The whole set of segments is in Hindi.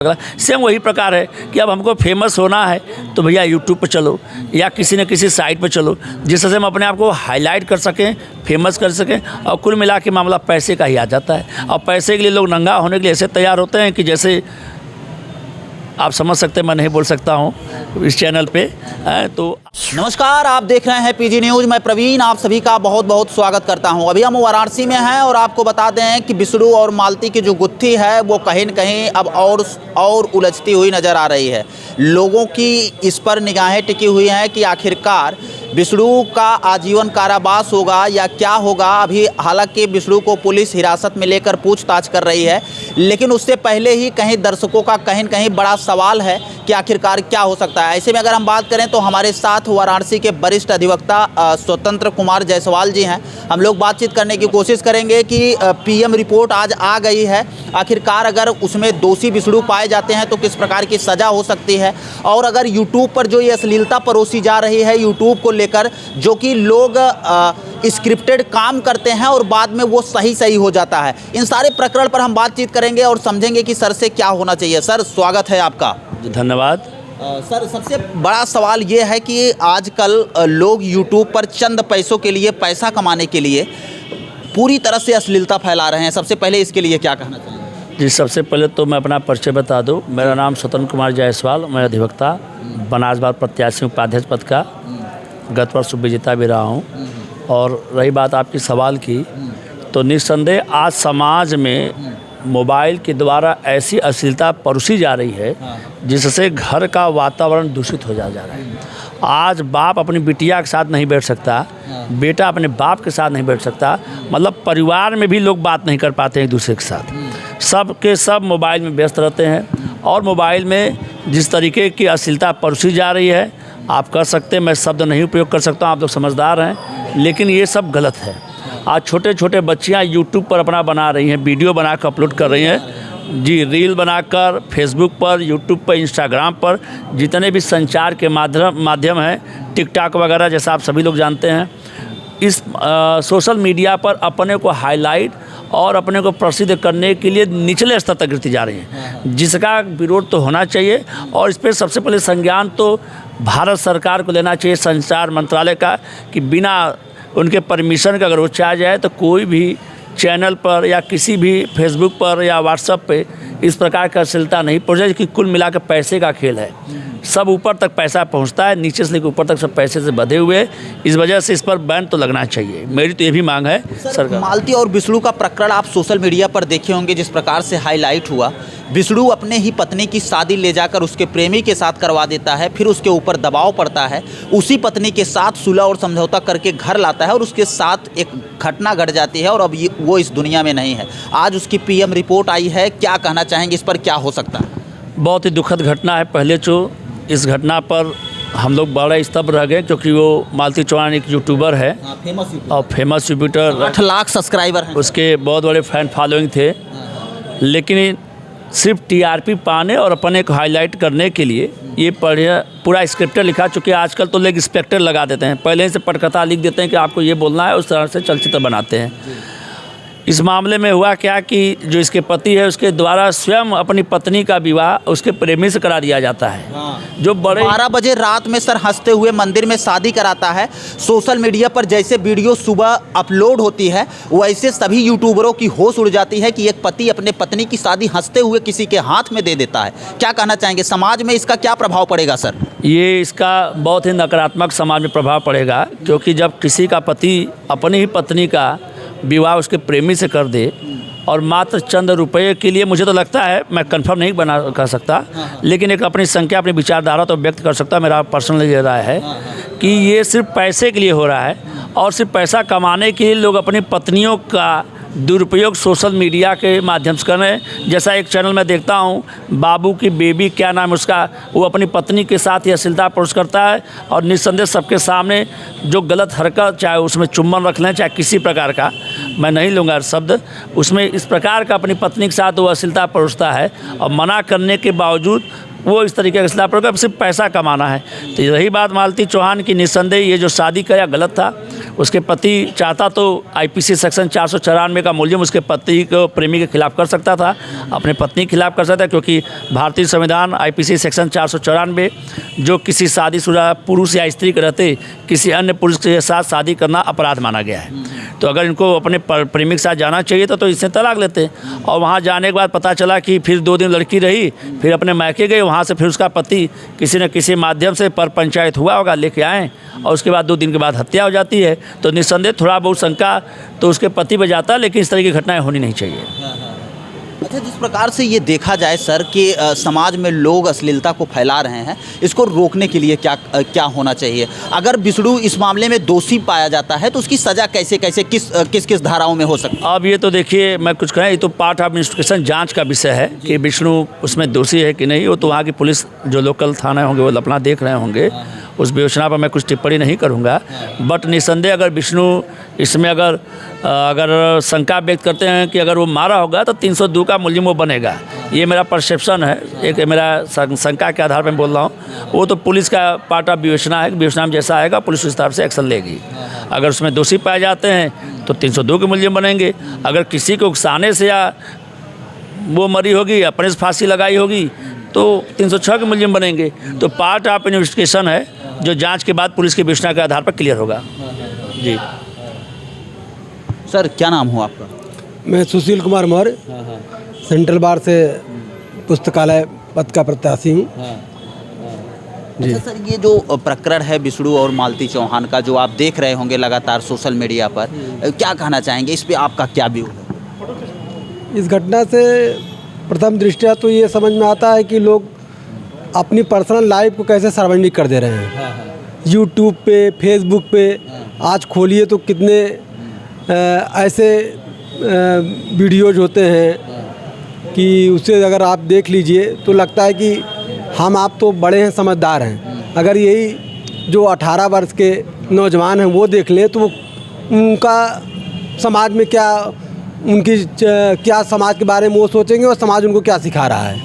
सेम वही प्रकार है कि अब हमको फेमस होना है तो भैया यूट्यूब पर चलो या किसी न किसी साइट पर चलो, जिससे हम अपने आप को हाईलाइट कर सकें, फेमस कर सकें। और कुल मिला के मामला पैसे का ही आ जाता है। और पैसे के लिए लोग नंगा होने के लिए ऐसे तैयार होते हैं कि जैसे आप समझ सकते हैं, मैं नहीं बोल सकता हूँ इस चैनल पे। तो नमस्कार, आप देख रहे हैं पीजी न्यूज़। मैं प्रवीण आप सभी का बहुत बहुत स्वागत करता हूं। अभी हम वाराणसी में हैं और आपको बता दें कि बिष्णु और मालती की जो गुत्थी है वो कहीं न कहीं अब और उलझती हुई नज़र आ रही है। लोगों की इस पर निगाहें टिकी हुई हैं कि आखिरकार बिष्णु का आजीवन कारावास होगा या क्या होगा। अभी हालांकि बिष्णु को पुलिस हिरासत में लेकर पूछताछ कर रही है, लेकिन उससे पहले ही कहीं दर्शकों का कहीं न कहीं बड़ा सवाल है कि आखिरकार क्या हो सकता है। ऐसे में अगर हम बात करें तो हमारे साथ वाराणसी के वरिष्ठ अधिवक्ता स्वतंत्र कुमार जायसवाल जी हैं। हम लोग बातचीत करने की कोशिश करेंगे कि पीएम रिपोर्ट आज आ गई है, आखिरकार अगर उसमें दोषी बिष्णु पाए जाते हैं तो किस प्रकार की सज़ा हो सकती है। और अगर यूट्यूब पर जो ये अश्लीलता परोसी जा रही है यूट्यूब को लेकर, जो कि लोग स्क्रिप्टेड काम करते हैं और बाद में वो सही हो जाता है, इन सारे प्रकरण पर हम बातचीत करेंगे और समझेंगे कि सर से क्या होना चाहिए। सर, स्वागत है आपका। धन्यवाद। सर, सबसे बड़ा सवाल ये है कि आजकल लोग यूट्यूब पर चंद पैसों के लिए, पैसा कमाने के लिए पूरी तरह से अश्लीलता फैला रहे हैं। सबसे पहले इसके लिए क्या कहना चाहिए? जी, सबसे पहले तो मैं अपना परिचय बता दूं। मेरा नाम स्वतंत्र कुमार जायसवाल, मैं अधिवक्ता बनासबाग प्रत्याशी उपाध्यक्ष पद का गत वर्ष विजेता भी रहा हूँ। और रही बात आपकी सवाल की, तो निस्संदेह आज समाज में मोबाइल के द्वारा ऐसी अश्लीलता परोसी जा रही है जिससे घर का वातावरण दूषित हो जा रहा है। आज बाप अपनी बिटिया के साथ नहीं बैठ सकता, बेटा अपने बाप के साथ नहीं बैठ सकता, मतलब परिवार में भी लोग बात नहीं कर पाते एक दूसरे के साथ। सब के सब मोबाइल में व्यस्त रहते हैं और मोबाइल में जिस तरीके की अश्लीलता परोसी जा रही है, आप कर सकते हैं, मैं शब्द नहीं उपयोग कर सकता हूँ, आप लोग समझदार हैं, लेकिन ये सब गलत है। आज छोटे छोटे बच्चियाँ यूट्यूब पर अपना बना रही हैं, वीडियो बना कर अपलोड कर रही हैं। जी, रील बनाकर फेसबुक पर, यूट्यूब पर, इंस्टाग्राम पर, जितने भी संचार के माध्यम हैं, टिकटॉक वगैरह जैसा आप सभी लोग जानते हैं, इस सोशल मीडिया पर अपने को हाईलाइट और अपने को प्रसिद्ध करने के लिए निचले स्तर तक गिरती जा रही हैं, जिसका विरोध तो होना चाहिए। और इस पर सबसे पहले संज्ञान तो भारत सरकार को लेना चाहिए, संचार मंत्रालय का, कि बिना उनके परमिशन का अगर वो चाह जाए तो कोई भी चैनल पर या किसी भी फेसबुक पर या व्हाट्सएप पे इस प्रकार का अश्लीलता नहीं पहुँच जाए, कि कुल मिलाकर पैसे का खेल है। सब ऊपर तक पैसा पहुंचता है, नीचे से लेकर ऊपर तक सब पैसे से बंधे हुए। इस वजह से इस पर बैन तो लगना चाहिए, मेरी तो ये भी मांग है सरकार। मालती और बिष्णु का प्रकरण आप सोशल मीडिया पर देखे होंगे, जिस प्रकार से हाईलाइट हुआ। बिष्णु अपने ही पत्नी की शादी ले जाकर उसके प्रेमी के साथ करवा देता है, फिर उसके ऊपर दबाव पड़ता है, उसी पत्नी के साथ सुलह और समझौता करके घर लाता है और उसके साथ एक घटना घट जाती है और अब वो इस दुनिया में नहीं है। आज उसकी पीएम रिपोर्ट आई है, क्या कहना चाहेंगे इस पर, क्या हो सकता है? बहुत ही दुखद घटना है। पहले जो इस घटना पर हम लोग बड़ा स्तब्ध रह गए, क्योंकि वो मालती चौहान एक यूट्यूबर है और फेमस यूट्यूबर, 8 लाख सब्सक्राइबर हैं, उसके बहुत बड़े फैन फॉलोइंग थे। लेकिन सिर्फ टीआरपी पाने और अपने को हाईलाइट करने के लिए ये पूरा स्क्रिप्टर लिखा, चूँकि आजकल तो लोग इंस्पेक्टर लगा देते हैं, पहले से पटकथा लिख देते हैं कि आपको ये बोलना है, उस तरह से चलचित्र बनाते हैं। इस मामले में हुआ क्या कि जो इसके पति है उसके द्वारा स्वयं अपनी पत्नी का विवाह उसके प्रेमी से करा दिया जाता है। जो बड़े 12 बजे रात में सर हंसते हुए मंदिर में शादी कराता है। सोशल मीडिया पर जैसे वीडियो सुबह अपलोड होती है, वैसे सभी यूट्यूबरों की होश उड़ जाती है कि एक पति अपने पत्नी की शादी हंसते हुए किसी के हाथ में दे देता है। क्या कहना चाहेंगे, समाज में इसका क्या प्रभाव पड़ेगा सर? ये इसका बहुत ही नकारात्मक समाज में प्रभाव पड़ेगा, क्योंकि जब किसी का पति अपनी ही पत्नी का विवाह उसके प्रेमी से कर दे और मात्र चंद रुपये के लिए, मुझे तो लगता है, मैं कंफर्म नहीं कर सकता, लेकिन एक अपनी संख्या, अपनी विचारधारा तो व्यक्त कर सकता, मेरा पर्सनल ये राय है कि ये सिर्फ पैसे के लिए हो रहा है और सिर्फ पैसा कमाने के लिए लोग अपनी पत्नियों का दुरुपयोग सोशल मीडिया के माध्यम से कर रहे हैं। जैसा एक चैनल में देखता हूँ, बाबू की बेबी, क्या नाम उसका, वो अपनी पत्नी के साथ ही अश्लीलता पोस्ट करता है और निस्संदेह सबके सामने जो गलत हरकत, चाहे उसमें चुम्बन रख लें, चाहे किसी प्रकार का, मैं नहीं लूँगा शब्द, उसमें इस प्रकार का अपनी पत्नी के साथ वो अश्लीलता परोसता है और मना करने के बावजूद वो इस तरीके का सिलसिला पड़ेगा, सिर्फ पैसा कमाना है। तो रही बात मालती चौहान की, निस्संदेह ये जो शादी किया गलत था। उसके पति चाहता तो आईपीसी सेक्शन 494 का मूल्यम उसके पति को प्रेमी के खिलाफ कर सकता था, अपने पत्नी के खिलाफ कर सकता था, क्योंकि भारतीय संविधान आईपीसी सेक्शन 494 जो किसी शादीशुदा पुरुष या स्त्री के रहते किसी अन्य पुरुष के साथ शादी करना अपराध माना गया है। तो अगर इनको अपने प्रेमी के साथ जाना चाहिए था तो इससे तलाक लेते। और वहाँ जाने के बाद पता चला कि फिर 2 दिन लड़की रही, फिर अपने मायके गए, वहाँ से फिर उसका पति किसी न किसी माध्यम से पर पंचायत हुआ होगा, लेके आए, और उसके बाद 2 दिन के बाद हत्या हो जाती है। तो निस्संदेह थोड़ा बहुत शंका तो उसके पति पर जाता है, लेकिन इस तरह की घटनाएं होनी नहीं चाहिए। अच्छा, जिस प्रकार से ये देखा जाए सर कि समाज में लोग अश्लीलता को फैला रहे हैं, इसको रोकने के लिए क्या होना चाहिए? अगर बिष्णु इस मामले में दोषी पाया जाता है तो उसकी सज़ा कैसे किस धाराओं में हो सकती है? अब ये तो देखिए, मैं कुछ कहें, ये तो पार्ट ऑफ इन्वेस्टिगेशन, जांच का विषय है कि बिष्णु उसमें दोषी है कि नहीं। वो तो वहाँ की पुलिस जो लोकल थाना होंगे वो अपना देख रहे होंगे, उस विवेचना पर मैं कुछ टिप्पणी नहीं करूँगा। बट निस्संदेह अगर बिष्णु इसमें अगर शंका व्यक्त करते हैं कि अगर वो मारा होगा तो 302 का मुल्जिम वो बनेगा, ये मेरा परसेप्शन है, एक मेरा शंका के आधार पर मैं बोल रहा हूँ। वो तो पुलिस का पार्ट ऑफ विवेचना है, विवेचना में जैसा आएगा पुलिस उस हिसाब से एक्शन लेगी। अगर उसमें दोषी पाए जाते हैं तो 302 के मुल्जिम बनेंगे। अगर किसी को उकसाने से या वो मरी होगी, अपने से फांसी लगाई होगी, तो 306 के मुल्जिम बनेंगे। तो पार्ट ऑफ इन्वेस्टिगेशन है जो जांच के बाद पुलिस की विवेचना के आधार पर क्लियर होगा। जी सर, क्या नाम हो आपका? मैं सुशील कुमार मौर्य, सेंट्रल बार से पुस्तकालय पद का प्रत्याशी हूँ। अच्छा सर, ये जो प्रकरण है बिष्णु और मालती चौहान का, जो आप देख रहे होंगे लगातार सोशल मीडिया पर, क्या कहना चाहेंगे इस पे? आपका क्या व्यू है? इस घटना से प्रथम दृष्टया तो ये समझ में आता है कि लोग अपनी पर्सनल लाइफ को कैसे सार्वजनिक कर दे रहे हैं। यूट्यूब पे, फेसबुक पे आज खोलिए तो कितने ऐसे वीडियोज होते हैं कि उससे अगर आप देख लीजिए तो लगता है कि हम आप तो बड़े हैं, समझदार हैं। अगर यही जो 18 वर्ष के नौजवान हैं वो देख लें तो उनका समाज में क्या समाज के बारे में वो सोचेंगे और समाज उनको क्या सिखा रहा है।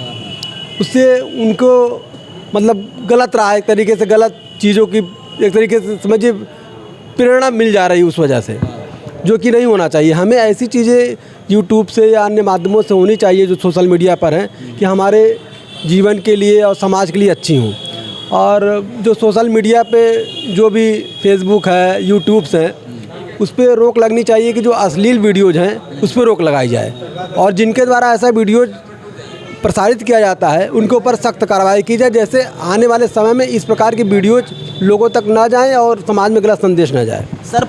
उससे उनको मतलब गलत रहा है, एक तरीके से गलत चीज़ों की एक तरीके से समझिए प्रेरणा मिल जा रही है उस वजह से, जो कि नहीं होना चाहिए। हमें ऐसी चीज़ें यूट्यूब से या अन्य माध्यमों से होनी चाहिए जो सोशल मीडिया पर हैं कि हमारे जीवन के लिए और समाज के लिए अच्छी हों। और जो सोशल मीडिया पे जो भी फेसबुक है, यूट्यूब है, उस पर रोक लगनी चाहिए कि जो अश्लील वीडियोज़ हैं उस पर रोक लगाई जाए। और जिनके द्वारा ऐसा वीडियोज़ प्रसारित किया जाता है उनके ऊपर सख्त कार्रवाई की जाए, जैसे आने वाले समय में इस प्रकार की वीडियोज़ लोगों तक ना जाएं और समाज में गलत संदेश ना जाए। सर,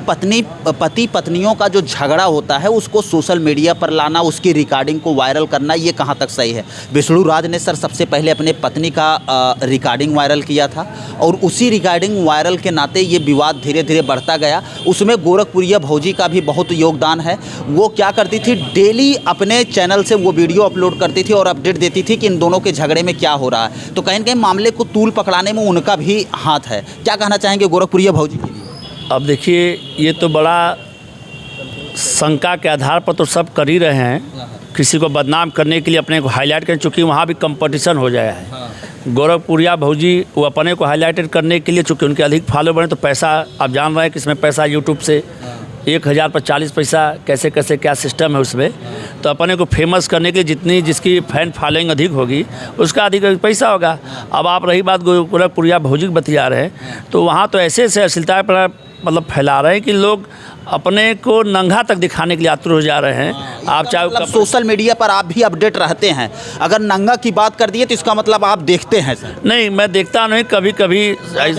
पति पत्नियों का जो झगड़ा होता है उसको सोशल मीडिया पर लाना, उसकी रिकॉर्डिंग को वायरल करना, ये कहाँ तक सही है? बिष्णु राज ने सर सबसे पहले अपने पत्नी का रिकॉर्डिंग वायरल किया था और उसी रिकॉर्डिंग वायरल के नाते ये विवाद धीरे धीरे बढ़ता गया। उसमें गोरखपुरिया भौजी का भी बहुत योगदान है। वो क्या करती थी, डेली अपने चैनल से वो वीडियो अपलोड करती थी और अपडेट देती थी कि इन दोनों के झगड़े में क्या हो रहा है। तो कहीं न कहीं मामले को तूल पकड़ाने में उनका भी हाथ है। क्या कहना चाहेंगे गोरखपुरिया भौजी के लिए? अब देखिए, ये तो बड़ा शंका के आधार पर तो सब कर ही रहे हैं, किसी को बदनाम करने के लिए अपने को हाईलाइट करें, चूँकि वहाँ भी कंपटीशन हो जाया है। गोरखपुरिया भौजी वो अपने को हाईलाइटेड करने के लिए, चूँकि उनके अधिक फॉलोवर हैं, तो पैसा आप जान रहे हैं कि इसमें पैसा यूट्यूब से 1000 पर 40 पैसा कैसे कैसे क्या सिस्टम है उसमें। तो अपने को फेमस करने के लिए जितनी जिसकी फैन फॉलोइंग अधिक होगी उसका अधिक पैसा होगा। अब आप रही बात गोरखपुरिया भौजी की बतिया रहे हैं, तो वहाँ तो ऐसे ऐसे अश्लीलता पर मतलब फैला रहे हैं कि लोग अपने को नंगा तक दिखाने के लिए आतुर हो जा रहे हैं। आप चाहे मतलब सोशल मीडिया पर आप भी अपडेट रहते हैं, अगर नंगा की बात कर दिए तो इसका मतलब आप देखते हैं? सर नहीं, मैं देखता नहीं, कभी कभी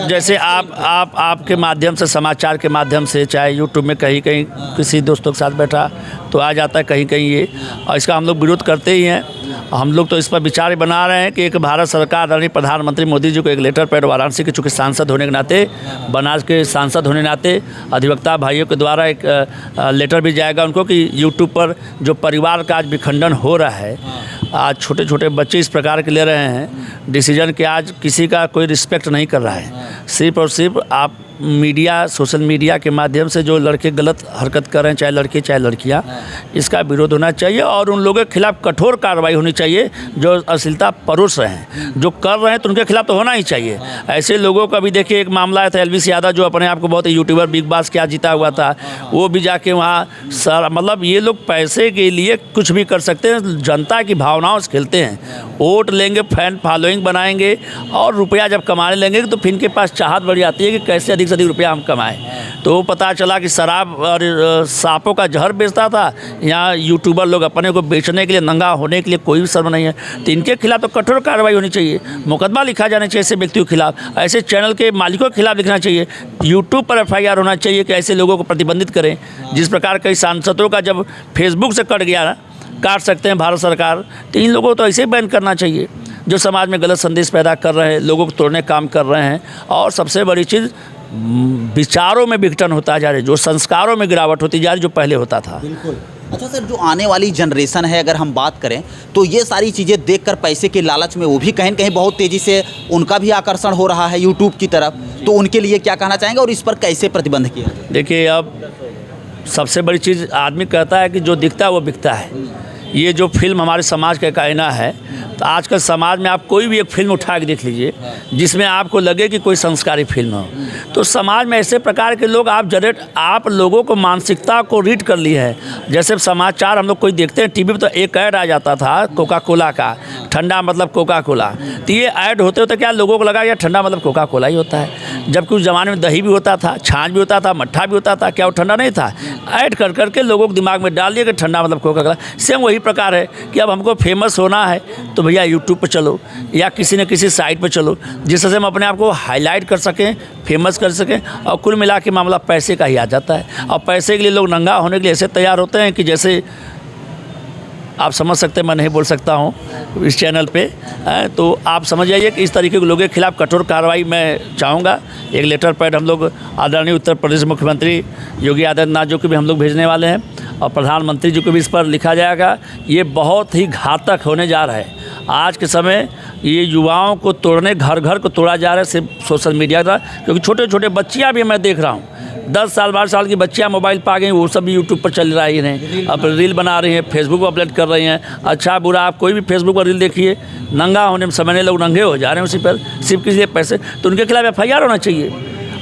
जैसे आपके माध्यम से, समाचार के माध्यम से, चाहे यूट्यूब में कहीं कहीं किसी दोस्तों के साथ बैठा तो आ जाता है कहीं कहीं ये, और इसका हम लोग विरोध करते ही हैं। हम लोग तो इस पर विचार बना रहे हैं कि एक भारत सरकार आदरणीय प्रधानमंत्री मोदी जी को एक लेटर पैड वाराणसी के चूँकि सांसद होने के नाते, बनास के सांसद होने के नाते अधिवक्ता भाइयों के द्वारा एक लेटर भी जाएगा उनको कि यूट्यूब पर जो परिवार का आज विखंडन हो रहा है, आज छोटे छोटे बच्चे इस प्रकार के ले रहे हैं डिसीजन कि आज किसी का कोई रिस्पेक्ट नहीं कर रहा है। सिर्फ और सिर्फ आप मीडिया, सोशल मीडिया के माध्यम से जो लड़के गलत हरकत कर रहे हैं, चाहे लड़के चाहे लड़कियां, इसका विरोध होना चाहिए और उन लोगों के खिलाफ कठोर कार्रवाई होनी चाहिए जो अश्लीलता परोस रहे हैं। जो कर रहे हैं तो उनके खिलाफ तो होना ही चाहिए। ऐसे लोगों का भी देखिए, एक मामला आया था एलवीस यादव, जो अपने आप को बहुत यूट्यूबर बिग बॉस क्या जीता हुआ था, वो भी जाके वहाँ सारा, मतलब ये लोग पैसे के लिए कुछ भी कर सकते हैं, जनता की भावनाओं से खेलते हैं। वोट लेंगे, फैन फॉलोइंग बनाएंगे और रुपया जब कमाने लेंगे तो फिर इनके पास चाहत बढ़ जाती है कि कैसे अधिक से अधिक रुपया हम कमाएं। तो पता चला कि शराब और सांपों का जहर बेचता था। यहाँ यूट्यूबर लोग अपने को बेचने के लिए, नंगा होने के लिए कोई भी शर्म नहीं है। तो इनके खिलाफ तो कठोर कार्रवाई होनी चाहिए, मुकदमा लिखा जाना चाहिए ऐसे व्यक्तियों के खिलाफ, ऐसे चैनल के मालिकों के खिलाफ लिखना चाहिए, यूट्यूब पर FIR होना चाहिए कि ऐसे लोगों को प्रतिबंधित करें। जिस प्रकार कई सांसदों का जब फेसबुक से कट गया ना, काट सकते हैं भारत सरकार, तो इन लोगों को तो ऐसे ही बैन करना चाहिए जो समाज में गलत संदेश पैदा कर रहे हैं, लोगों को तोड़ने काम कर रहे हैं। और सबसे बड़ी चीज़, विचारों में विघटन होता जा रहा है, जो संस्कारों में गिरावट होती जा रही जो पहले होता था। बिल्कुल। अच्छा सर, जो आने वाली जनरेशन है, अगर हम बात करें तो ये सारी चीज़ें देखकर पैसे के लालच में वो भी कहीं न कहीं बहुत तेज़ी से उनका भी आकर्षण हो रहा है यूट्यूब की तरफ, तो उनके लिए क्या कहना चाहेंगे और इस पर कैसे प्रतिबंध किया जाए? देखिए, अब सबसे बड़ी चीज़, आदमी कहता है कि जो दिखता है वो बिकता है। ये जो फिल्म हमारे समाज का कहना है, तो आजकल समाज में आप कोई भी एक फिल्म उठा के देख लीजिए जिसमें आपको लगे कि कोई संस्कारी फिल्म हो, तो समाज में ऐसे प्रकार के लोग आप लोगों को मानसिकता को रीड कर लिए हैं। जैसे समाचार हम लोग कोई देखते हैं टीवी पे, तो एक ऐड आ जाता था कोका कोला का, ठंडा मतलब कोका कोला, तो ये ऐड होते होते क्या लोगों को लगा यार ठंडा मतलब कोका कोला ही होता है, जबकि उस ज़माने में दही भी होता था, छाछ भी होता था, मट्ठा भी होता था, क्या वो ठंडा नहीं था? ऐड कर करके लोगों के दिमाग में डाल दिया कि ठंडा मतलब कोका कोला। सेम वही प्रकार है कि अब हमको फेमस होना है तो भैया यूट्यूब पर चलो या किसी न किसी साइट पर चलो, जिससे हम अपने आप को हाईलाइट कर सकें, फेमस कर सकें। और कुल मिला के मामला पैसे का ही आ जाता है, और पैसे के लिए लोग नंगा होने के लिए ऐसे तैयार होते हैं कि जैसे आप समझ सकते हैं, मैं नहीं बोल सकता हूँ इस चैनल पे, तो आप समझ जाइए कि इस तरीके के लोगों के खिलाफ कठोर कार्रवाई मैं चाहूँगा। एक लेटर पैड हम लोग आदरणीय उत्तर प्रदेश मुख्यमंत्री योगी आदित्यनाथ जी को भी हम लोग भेजने वाले हैं और प्रधानमंत्री जी को भी इस पर लिखा जाएगा। ये बहुत ही घातक होने जा रहा है। आज के समय ये युवाओं को तोड़ने, घर घर को तोड़ा जा रहा है सिर्फ सोशल मीडिया द्वारा, क्योंकि छोटे छोटे बच्चियाँ भी मैं देख रहा हूँ, 10 साल 12 साल की बच्चियाँ मोबाइल पा गई, वो सब भी यूट्यूब पर चल रही हैं, अब रील बना रही हैं, फेसबुक पर अपलोड कर रही हैं। अच्छा बुरा आप कोई भी फेसबुक पर रील देखिए, नंगा होने में समय लोग नंगे हो जा रहे हैं उसी पर, सिर्फ किसी लिए पैसे, तो उनके खिलाफ FIR होना चाहिए।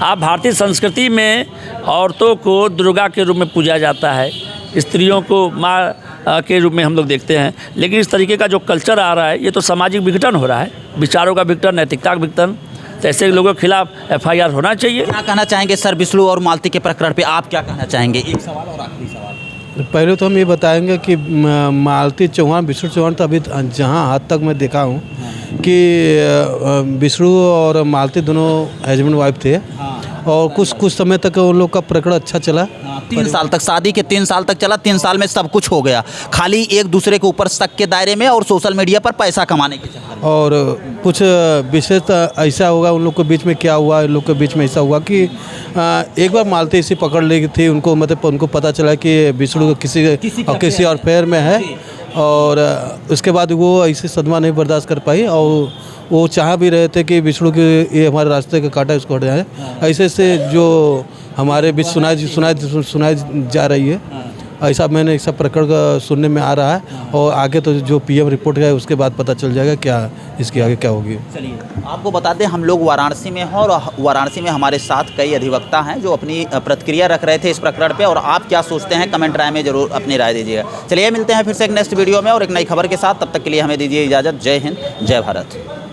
आप भारतीय संस्कृति में औरतों को दुर्गा के रूप में पूजा जाता है, स्त्रियों को माँ के रूप में हम लोग देखते हैं, लेकिन इस तरीके का जो कल्चर आ रहा है ये तो सामाजिक विघटन हो रहा है, विचारों का विघटन, नैतिकता का विघटन। तो ऐसे लोगों के खिलाफ FIR होना चाहिए। क्या कहना चाहेंगे सर बिष्णु और मालती के प्रकरण पे, आप क्या कहना चाहेंगे? एक सवाल और आखिरी सवाल। पहले तो हम ये बताएंगे कि मालती चौहान, विष्णु चौहान, तो अभी जहाँ हद तक मैं देखा हूँ कि विष्णु और मालती दोनों हस्बैंड वाइफ थे और कुछ समय तक उन लोग का प्रकरण अच्छा चला। 3 साल तक, शादी के 3 साल तक चला। 3 साल में सब कुछ हो गया, खाली एक दूसरे के ऊपर शक के दायरे में और सोशल मीडिया पर पैसा कमाने के चक्कर में। और कुछ विशेष ऐसा होगा उन लोग के बीच में, क्या हुआ इन लोग के बीच में ऐसा हुआ कि एक बार मालती इसी पकड़ ली थी उनको, मतलब उनको पता चला कि विष्णु किसी और फेयर में है, और उसके बाद वो ऐसे सदमा नहीं बर्दाश्त कर पाई और वो चाह भी रहे थे कि विष्णु के ये हमारे रास्ते का कांटा इसको हट जाए। ऐसे से जो हमारे बीच सुनाई जा रही है, ऐसा मैंने ऐसा प्रकरण का सुनने में आ रहा है, और आगे तो जो PM रिपोर्ट है उसके बाद पता चल जाएगा क्या इसके आगे क्या होगी। चलिए आपको बता दें, हम लोग वाराणसी में हैं और वाराणसी में हमारे साथ कई अधिवक्ता हैं जो अपनी प्रतिक्रिया रख रहे थे इस प्रकरण पे, और आप क्या सोचते हैं कमेंट राय में ज़रूर अपनी राय दीजिएगा। चलिए मिलते हैं फिर से एक नेक्स्ट वीडियो में और एक नई खबर के साथ, तब तक के लिए हमें दीजिए इजाज़त। जय हिंद, जय भारत।